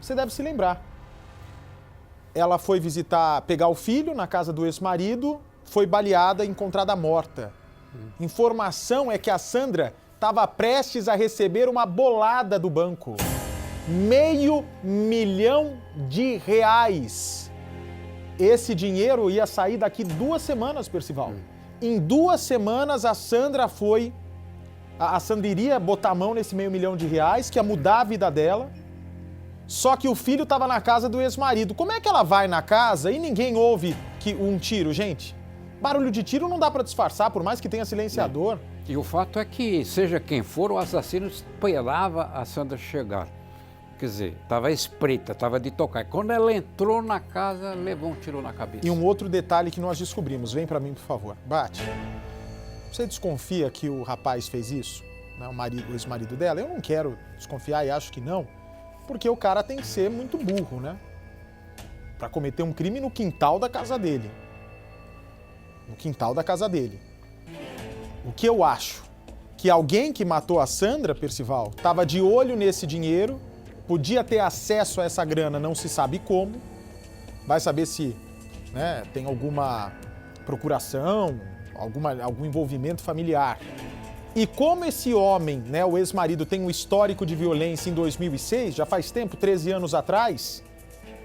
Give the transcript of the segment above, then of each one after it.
Você deve se lembrar. Ela foi pegar o filho na casa do ex-marido, foi baleada e encontrada morta. Informação é que a Sandra estava prestes a receber uma bolada do banco. R$500 mil. Esse dinheiro ia sair daqui 2 semanas, Percival. Em 2 semanas, a Sandra iria botar a mão nesse R$500 mil, que ia mudar a vida dela. Só que o filho estava na casa do ex-marido. Como é que ela vai na casa e ninguém ouve um tiro, gente? Barulho de tiro não dá para disfarçar, por mais que tenha silenciador. E o fato é que, seja quem for, o assassino esperava a Sandra chegar. Quer dizer, estava espreita, estava de tocar. Quando ela entrou na casa, levou um tiro na cabeça. E um outro detalhe que nós descobrimos. Vem para mim, por favor. Bate. Você desconfia que o rapaz fez isso? Né? O ex-marido dela? Eu não quero desconfiar e acho que não. Porque o cara tem que ser muito burro, né? Para cometer um crime no quintal da casa dele. No quintal da casa dele. O que eu acho? Que alguém que matou a Sandra, Percival, estava de olho nesse dinheiro, podia ter acesso a essa grana, não se sabe como. Vai saber se, né, tem alguma procuração, algum envolvimento familiar. E como esse homem, né, o ex-marido, tem um histórico de violência em 2006, já faz tempo, 13 anos atrás,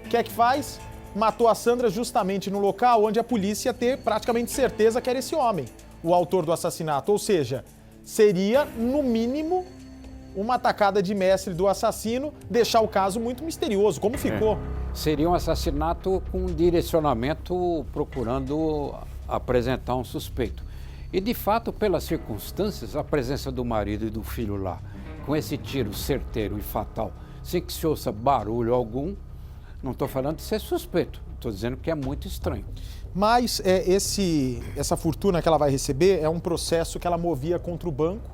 o que é que faz? Matou a Sandra justamente no local onde a polícia ter praticamente certeza que era esse homem, o autor do assassinato. Ou seja, seria, no mínimo, uma atacada de mestre do assassino, deixar o caso muito misterioso. Como ficou? Seria um assassinato com direcionamento procurando apresentar um suspeito. E, de fato, pelas circunstâncias, a presença do marido e do filho lá, com esse tiro certeiro e fatal, sem que se ouça barulho algum, não estou falando de ser suspeito, estou dizendo que é muito estranho. Mas essa fortuna que ela vai receber é um processo que ela movia contra o banco,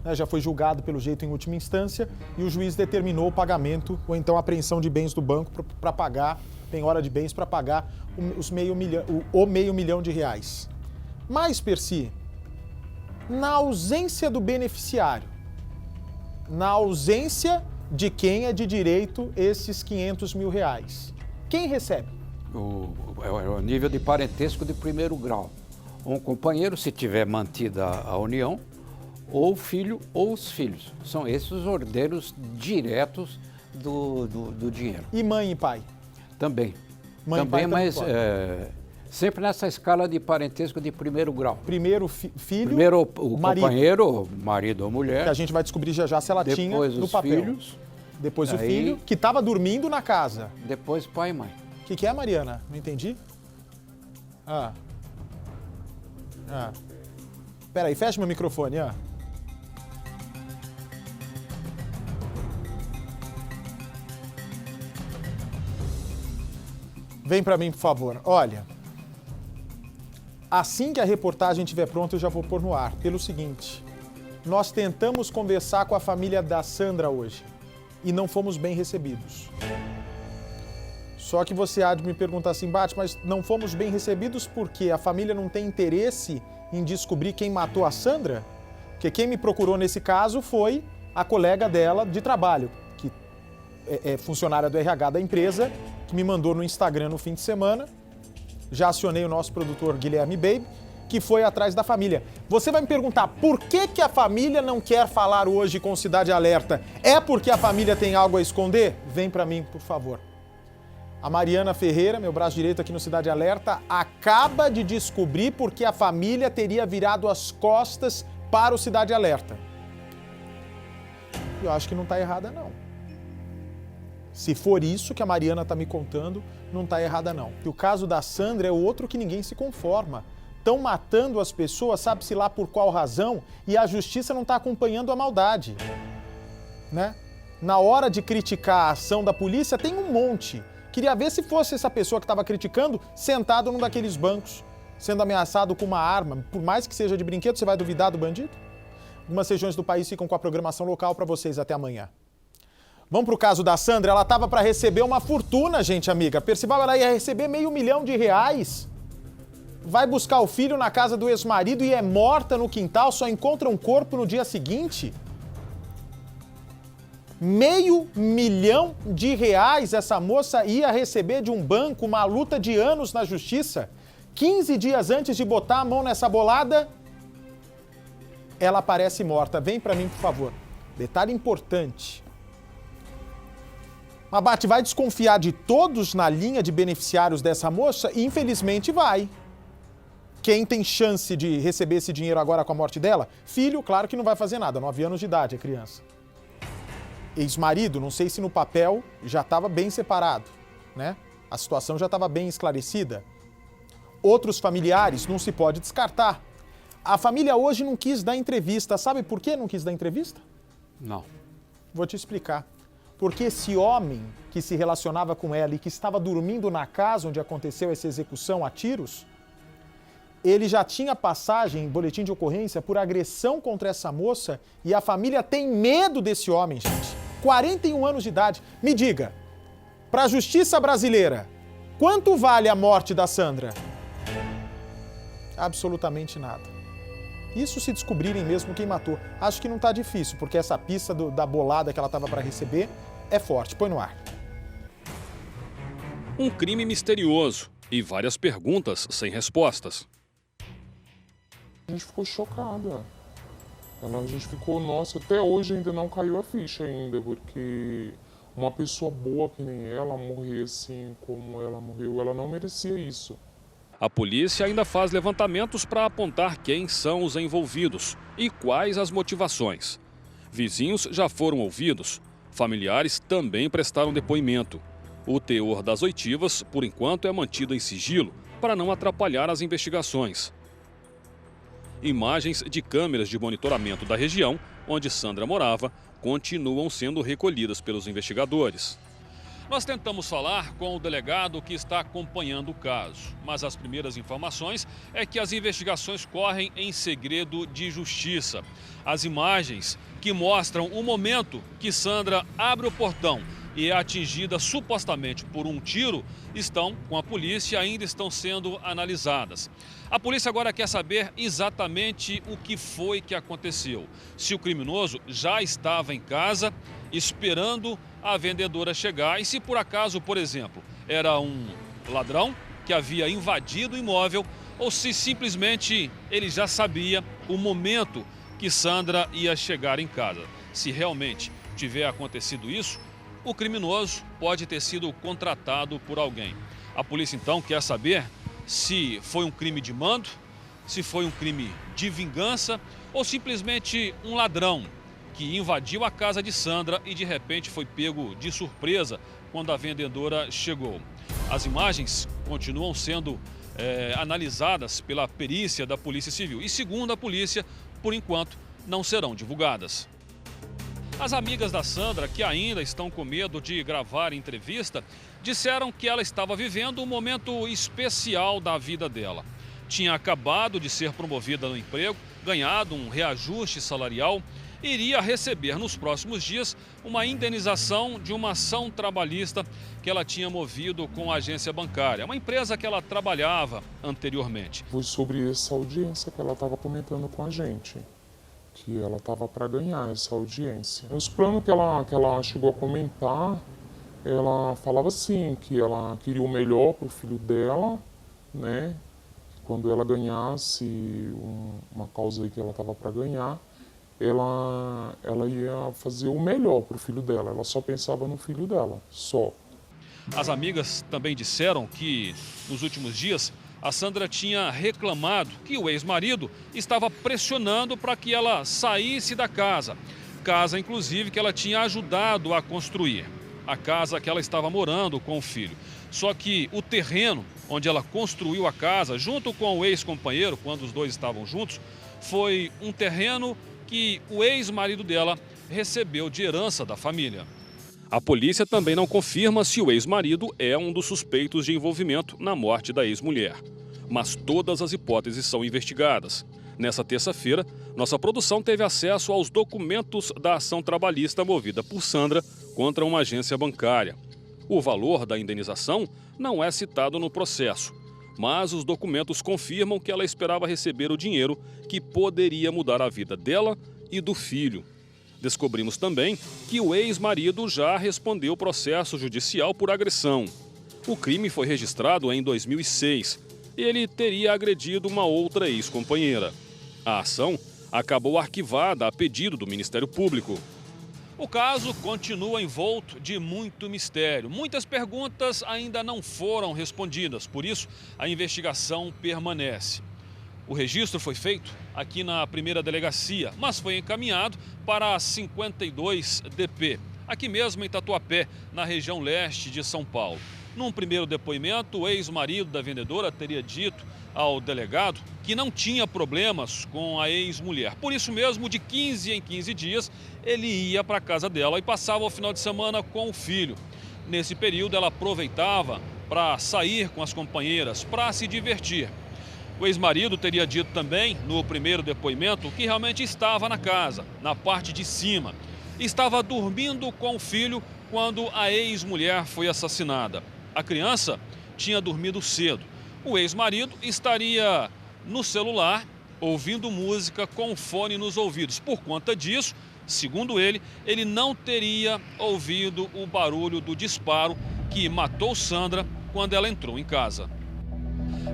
né, já foi julgado pelo jeito em última instância, e o juiz determinou o pagamento, ou então a apreensão de bens do banco para pagar, penhora de bens para pagar o R$500 mil. Mas, Percy, na ausência do beneficiário, na ausência de quem é de direito esses R$500 mil, quem recebe? O nível de parentesco de primeiro grau. Um companheiro, se tiver mantida a união, ou o filho ou os filhos. São esses os herdeiros diretos do dinheiro. E mãe e pai? Também. Mãe também, e pai mas sempre nessa escala de parentesco de primeiro grau. Primeiro filho, primeiro o companheiro, marido ou mulher. Que a gente vai descobrir já se ela tinha no papel. Filhos, depois o filho, que estava dormindo na casa. Depois pai e mãe. O que é, Mariana? Não entendi? Peraí, fecha meu microfone, Vem para mim, por favor. Olha, assim que a reportagem estiver pronta, eu já vou pôr no ar. Pelo seguinte, nós tentamos conversar com a família da Sandra hoje e não fomos bem recebidos. Só que você há de me perguntar assim, Bate, mas não fomos bem recebidos porque a família não tem interesse em descobrir quem matou a Sandra? Porque quem me procurou nesse caso foi a colega dela de trabalho, que é funcionária do RH da empresa, que me mandou no Instagram no fim de semana. Já acionei o nosso produtor Guilherme Baby, que foi atrás da família. Você vai me perguntar, por que a família não quer falar hoje com Cidade Alerta? É porque a família tem algo a esconder? Vem para mim, por favor. A Mariana Ferreira, meu braço direito aqui no Cidade Alerta, acaba de descobrir porque a família teria virado as costas para o Cidade Alerta. Eu acho que não está errada, não. Se for isso que a Mariana está me contando, não está errada, não. E o caso da Sandra é outro que ninguém se conforma. Estão matando as pessoas, sabe-se lá por qual razão, e a justiça não está acompanhando a maldade. Né? Na hora de criticar a ação da polícia, tem um monte. Queria ver se fosse essa pessoa que estava criticando sentado num daqueles bancos, sendo ameaçado com uma arma. Por mais que seja de brinquedo, você vai duvidar do bandido? Algumas regiões do país ficam com a programação local para vocês até amanhã. Vamos para o caso da Sandra. Ela estava para receber uma fortuna, gente amiga. Percival, ela ia receber R$500 mil. Vai buscar o filho na casa do ex-marido e é morta no quintal, só encontra um corpo no dia seguinte. R$500 mil essa moça ia receber de um banco, uma luta de anos na justiça. 15 dias antes de botar a mão nessa bolada, ela aparece morta. Vem pra mim, por favor. Detalhe importante. Abate vai desconfiar de todos na linha de beneficiários dessa moça? E infelizmente vai. Quem tem chance de receber esse dinheiro agora com a morte dela? Filho, claro que não vai fazer nada, 9 anos de idade, é criança. Ex-marido, não sei se no papel já estava bem separado, né? A situação já estava bem esclarecida. Outros familiares não se pode descartar. A família hoje não quis dar entrevista. Sabe por que não quis dar entrevista? Não. Vou te explicar. Porque esse homem que se relacionava com ela e que estava dormindo na casa onde aconteceu essa execução a tiros, ele já tinha passagem em boletim de ocorrência por agressão contra essa moça e a família tem medo desse homem, gente. 41 anos de idade. Me diga, para a justiça brasileira, quanto vale a morte da Sandra? Absolutamente nada. Isso se descobrirem mesmo quem matou. Acho que não está difícil, porque essa pista da bolada que ela estava para receber é forte. Põe no ar. Um crime misterioso e várias perguntas sem respostas. A gente ficou chocada. A gente ficou, nossa, até hoje ainda não caiu a ficha ainda, porque uma pessoa boa que nem ela morrer assim como ela morreu, ela não merecia isso. A polícia ainda faz levantamentos para apontar quem são os envolvidos e quais as motivações. Vizinhos já foram ouvidos, familiares também prestaram depoimento. O teor das oitivas, por enquanto, é mantido em sigilo para não atrapalhar as investigações. Imagens de câmeras de monitoramento da região onde Sandra morava continuam sendo recolhidas pelos investigadores. Nós tentamos falar com o delegado que está acompanhando o caso, mas as primeiras informações é que as investigações correm em segredo de justiça. As imagens que mostram o momento que Sandra abre o portão e é atingida supostamente por um tiro estão com a polícia e ainda estão sendo analisadas. A polícia agora quer saber exatamente o que foi que aconteceu. Se o criminoso já estava em casa esperando a vendedora chegar e se por acaso, por exemplo, era um ladrão que havia invadido o imóvel ou se simplesmente ele já sabia o momento que Sandra ia chegar em casa. Se realmente tiver acontecido isso, o criminoso pode ter sido contratado por alguém. A polícia então quer saber se foi um crime de mando, se foi um crime de vingança ou simplesmente um ladrão que invadiu a casa de Sandra e de repente foi pego de surpresa quando a vendedora chegou. As imagens continuam sendo analisadas pela perícia da Polícia Civil e, segundo a polícia, por enquanto não serão divulgadas. As amigas da Sandra, que ainda estão com medo de gravar entrevista, disseram que ela estava vivendo um momento especial da vida dela. Tinha acabado de ser promovida no emprego, ganhado um reajuste salarial e iria receber nos próximos dias uma indenização de uma ação trabalhista que ela tinha movido com a agência bancária, uma empresa que ela trabalhava anteriormente. Foi sobre essa audiência que ela estava comentando com a gente, que ela estava para ganhar essa audiência. Os planos que ela chegou a comentar, ela falava assim, que ela queria o melhor para o filho dela, né? Quando ela ganhasse uma causa aí que ela estava para ganhar, ela ia fazer o melhor para o filho dela. Ela só pensava no filho dela, só. As amigas também disseram que, nos últimos dias, a Sandra tinha reclamado que o ex-marido estava pressionando para que ela saísse da casa. Casa, inclusive, que ela tinha ajudado a construir. A casa que ela estava morando com o filho. Só que o terreno onde ela construiu a casa, junto com o ex-companheiro, quando os dois estavam juntos, foi um terreno que o ex-marido dela recebeu de herança da família. A polícia também não confirma se o ex-marido é um dos suspeitos de envolvimento na morte da ex-mulher. Mas todas as hipóteses são investigadas. Nessa terça-feira, nossa produção teve acesso aos documentos da ação trabalhista movida por Sandra contra uma agência bancária. O valor da indenização não é citado no processo, mas os documentos confirmam que ela esperava receber o dinheiro que poderia mudar a vida dela e do filho. Descobrimos também que o ex-marido já respondeu processo judicial por agressão. O crime foi registrado em 2006 e ele teria agredido uma outra ex-companheira. A ação acabou arquivada a pedido do Ministério Público. O caso continua envolto de muito mistério. Muitas perguntas ainda não foram respondidas, por isso a investigação permanece. O registro foi feito aqui na primeira delegacia, mas foi encaminhado para a 52DP, aqui mesmo em Tatuapé, na região leste de São Paulo. Num primeiro depoimento, o ex-marido da vendedora teria dito ao delegado que não tinha problemas com a ex-mulher. Por isso mesmo, de 15 em 15 dias, ele ia para a casa dela e passava o final de semana com o filho. Nesse período, ela aproveitava para sair com as companheiras, para se divertir. O ex-marido teria dito também, no primeiro depoimento, que realmente estava na casa, na parte de cima. Estava dormindo com o filho quando a ex-mulher foi assassinada. A criança tinha dormido cedo. O ex-marido estaria no celular, ouvindo música com o fone nos ouvidos. Por conta disso, segundo ele não teria ouvido o barulho do disparo que matou Sandra quando ela entrou em casa.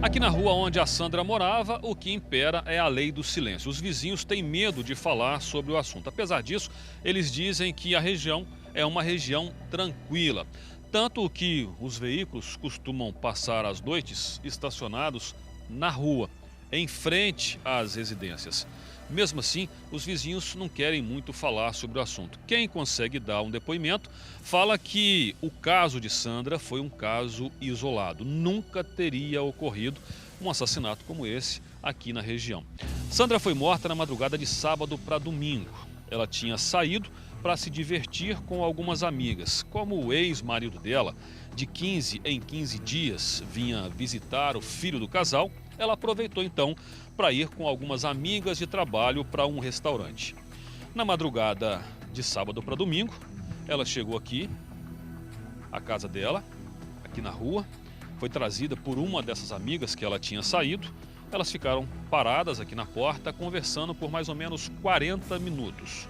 Aqui na rua onde a Sandra morava, o que impera é a lei do silêncio. Os vizinhos têm medo de falar sobre o assunto. Apesar disso, eles dizem que a região é uma região tranquila. Tanto que os veículos costumam passar as noites estacionados na rua, em frente às residências. Mesmo assim, os vizinhos não querem muito falar sobre o assunto. Quem consegue dar um depoimento fala que o caso de Sandra foi um caso isolado. Nunca teria ocorrido um assassinato como esse aqui na região. Sandra foi morta na madrugada de sábado para domingo. Ela tinha saído para se divertir com algumas amigas. Como o ex-marido dela, de 15 em 15 dias, vinha visitar o filho do casal, ela aproveitou então para ir com algumas amigas de trabalho para um restaurante. Na madrugada de sábado para domingo, ela chegou aqui, à casa dela, aqui na rua, foi trazida por uma dessas amigas que ela tinha saído. Elas ficaram paradas aqui na porta, conversando por mais ou menos 40 minutos.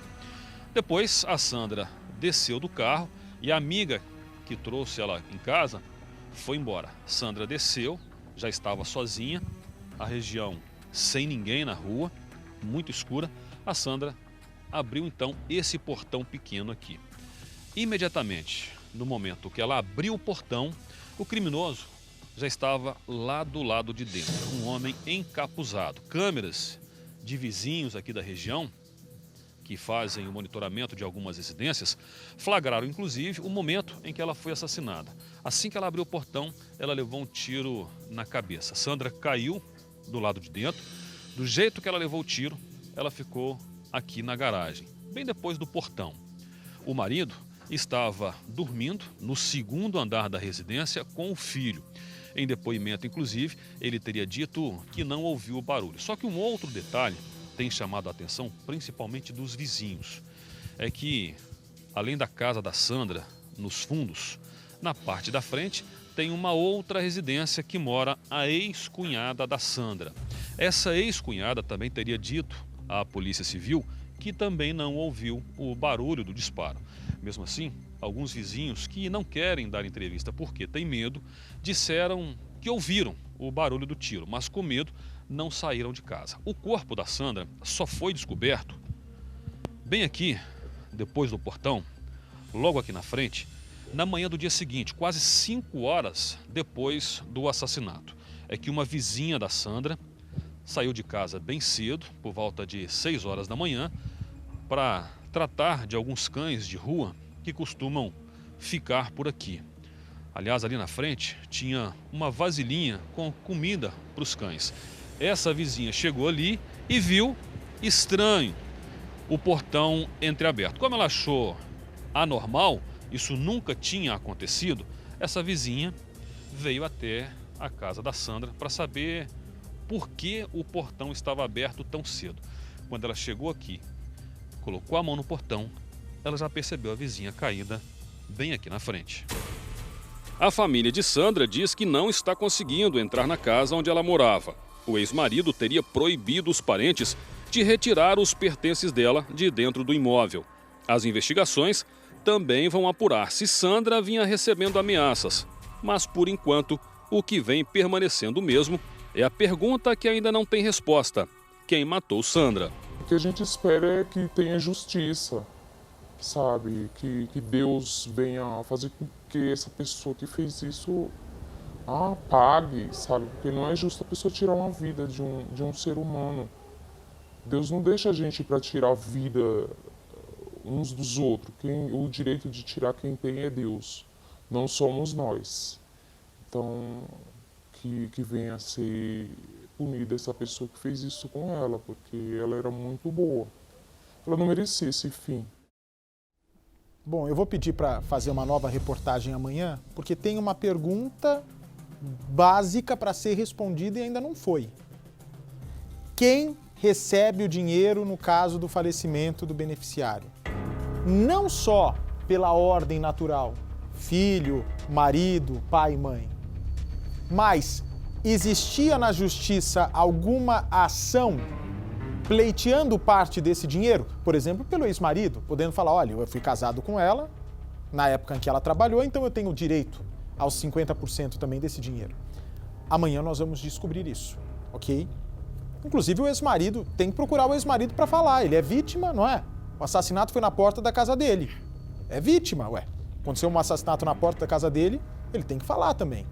Depois, a Sandra desceu do carro e a amiga que trouxe ela em casa foi embora. Sandra desceu, já estava sozinha, a região sem ninguém na rua, muito escura. A Sandra abriu então esse portão pequeno aqui. Imediatamente, no momento que ela abriu o portão, o criminoso já estava lá do lado de dentro, um homem encapuzado. Câmeras de vizinhos aqui da região, que fazem o monitoramento de algumas residências, flagraram inclusive o momento em que ela foi assassinada. Assim que ela abriu o portão, ela levou um tiro na cabeça. Sandra caiu do lado de dentro. Do jeito que ela levou o tiro, ela ficou aqui na garagem, bem depois do portão. O marido estava dormindo no segundo andar da residência com o filho. Em depoimento, inclusive, ele teria dito que não ouviu o barulho. Só que um outro detalhe tem chamado a atenção, principalmente dos vizinhos, é que, além da casa da Sandra, nos fundos, na parte da frente, tem uma outra residência que mora a ex-cunhada da Sandra. Essa ex-cunhada também teria dito à Polícia Civil que também não ouviu o barulho do disparo. Mesmo assim, alguns vizinhos que não querem dar entrevista porque têm medo, disseram que ouviram o barulho do tiro, mas com medo não saíram de casa. O corpo da Sandra só foi descoberto bem aqui, depois do portão, logo aqui na frente, na manhã do dia seguinte, quase 5 horas depois do assassinato. É que uma vizinha da Sandra saiu de casa bem cedo, por volta de 6 horas da manhã, para tratar de alguns cães de rua que costumam ficar por aqui. Aliás, ali na frente tinha uma vasilhinha com comida para os cães. Essa vizinha chegou ali e viu estranho o portão entreaberto. Como ela achou anormal, isso nunca tinha acontecido, essa vizinha veio até a casa da Sandra para saber por que o portão estava aberto tão cedo. Quando ela chegou aqui, colocou a mão no portão, ela já percebeu a vizinha caída bem aqui na frente. A família de Sandra diz que não está conseguindo entrar na casa onde ela morava. O ex-marido teria proibido os parentes de retirar os pertences dela de dentro do imóvel. As investigações também vão apurar se Sandra vinha recebendo ameaças, mas por enquanto o que vem permanecendo mesmo é a pergunta que ainda não tem resposta: quem matou Sandra? O que a gente espera é que tenha justiça, sabe? Que Deus venha fazer com que essa pessoa que fez isso pague, sabe? Porque não é justo a pessoa tirar uma vida de um ser humano. Deus não deixa a gente para tirar a vida uns dos outros. O direito de tirar quem tem é Deus, não somos nós. Então, que venha a ser punida essa pessoa que fez isso com ela, porque ela era muito boa. Ela não merecia esse fim. Bom, eu vou pedir para fazer uma nova reportagem amanhã, porque tem uma pergunta básica para ser respondida e ainda não foi. Quem recebe o dinheiro no caso do falecimento do beneficiário? Não só pela ordem natural, filho, marido, pai e mãe, mas existia na justiça alguma ação pleiteando parte desse dinheiro, por exemplo, pelo ex-marido, podendo falar, olha, eu fui casado com ela na época em que ela trabalhou, então eu tenho direito aos 50% também desse dinheiro. Amanhã nós vamos descobrir isso, ok? Inclusive o ex-marido, tem que procurar o ex-marido para falar, ele é vítima, não é? O assassinato foi na porta da casa dele. É vítima, ué. Aconteceu um assassinato na porta da casa dele, ele tem que falar também.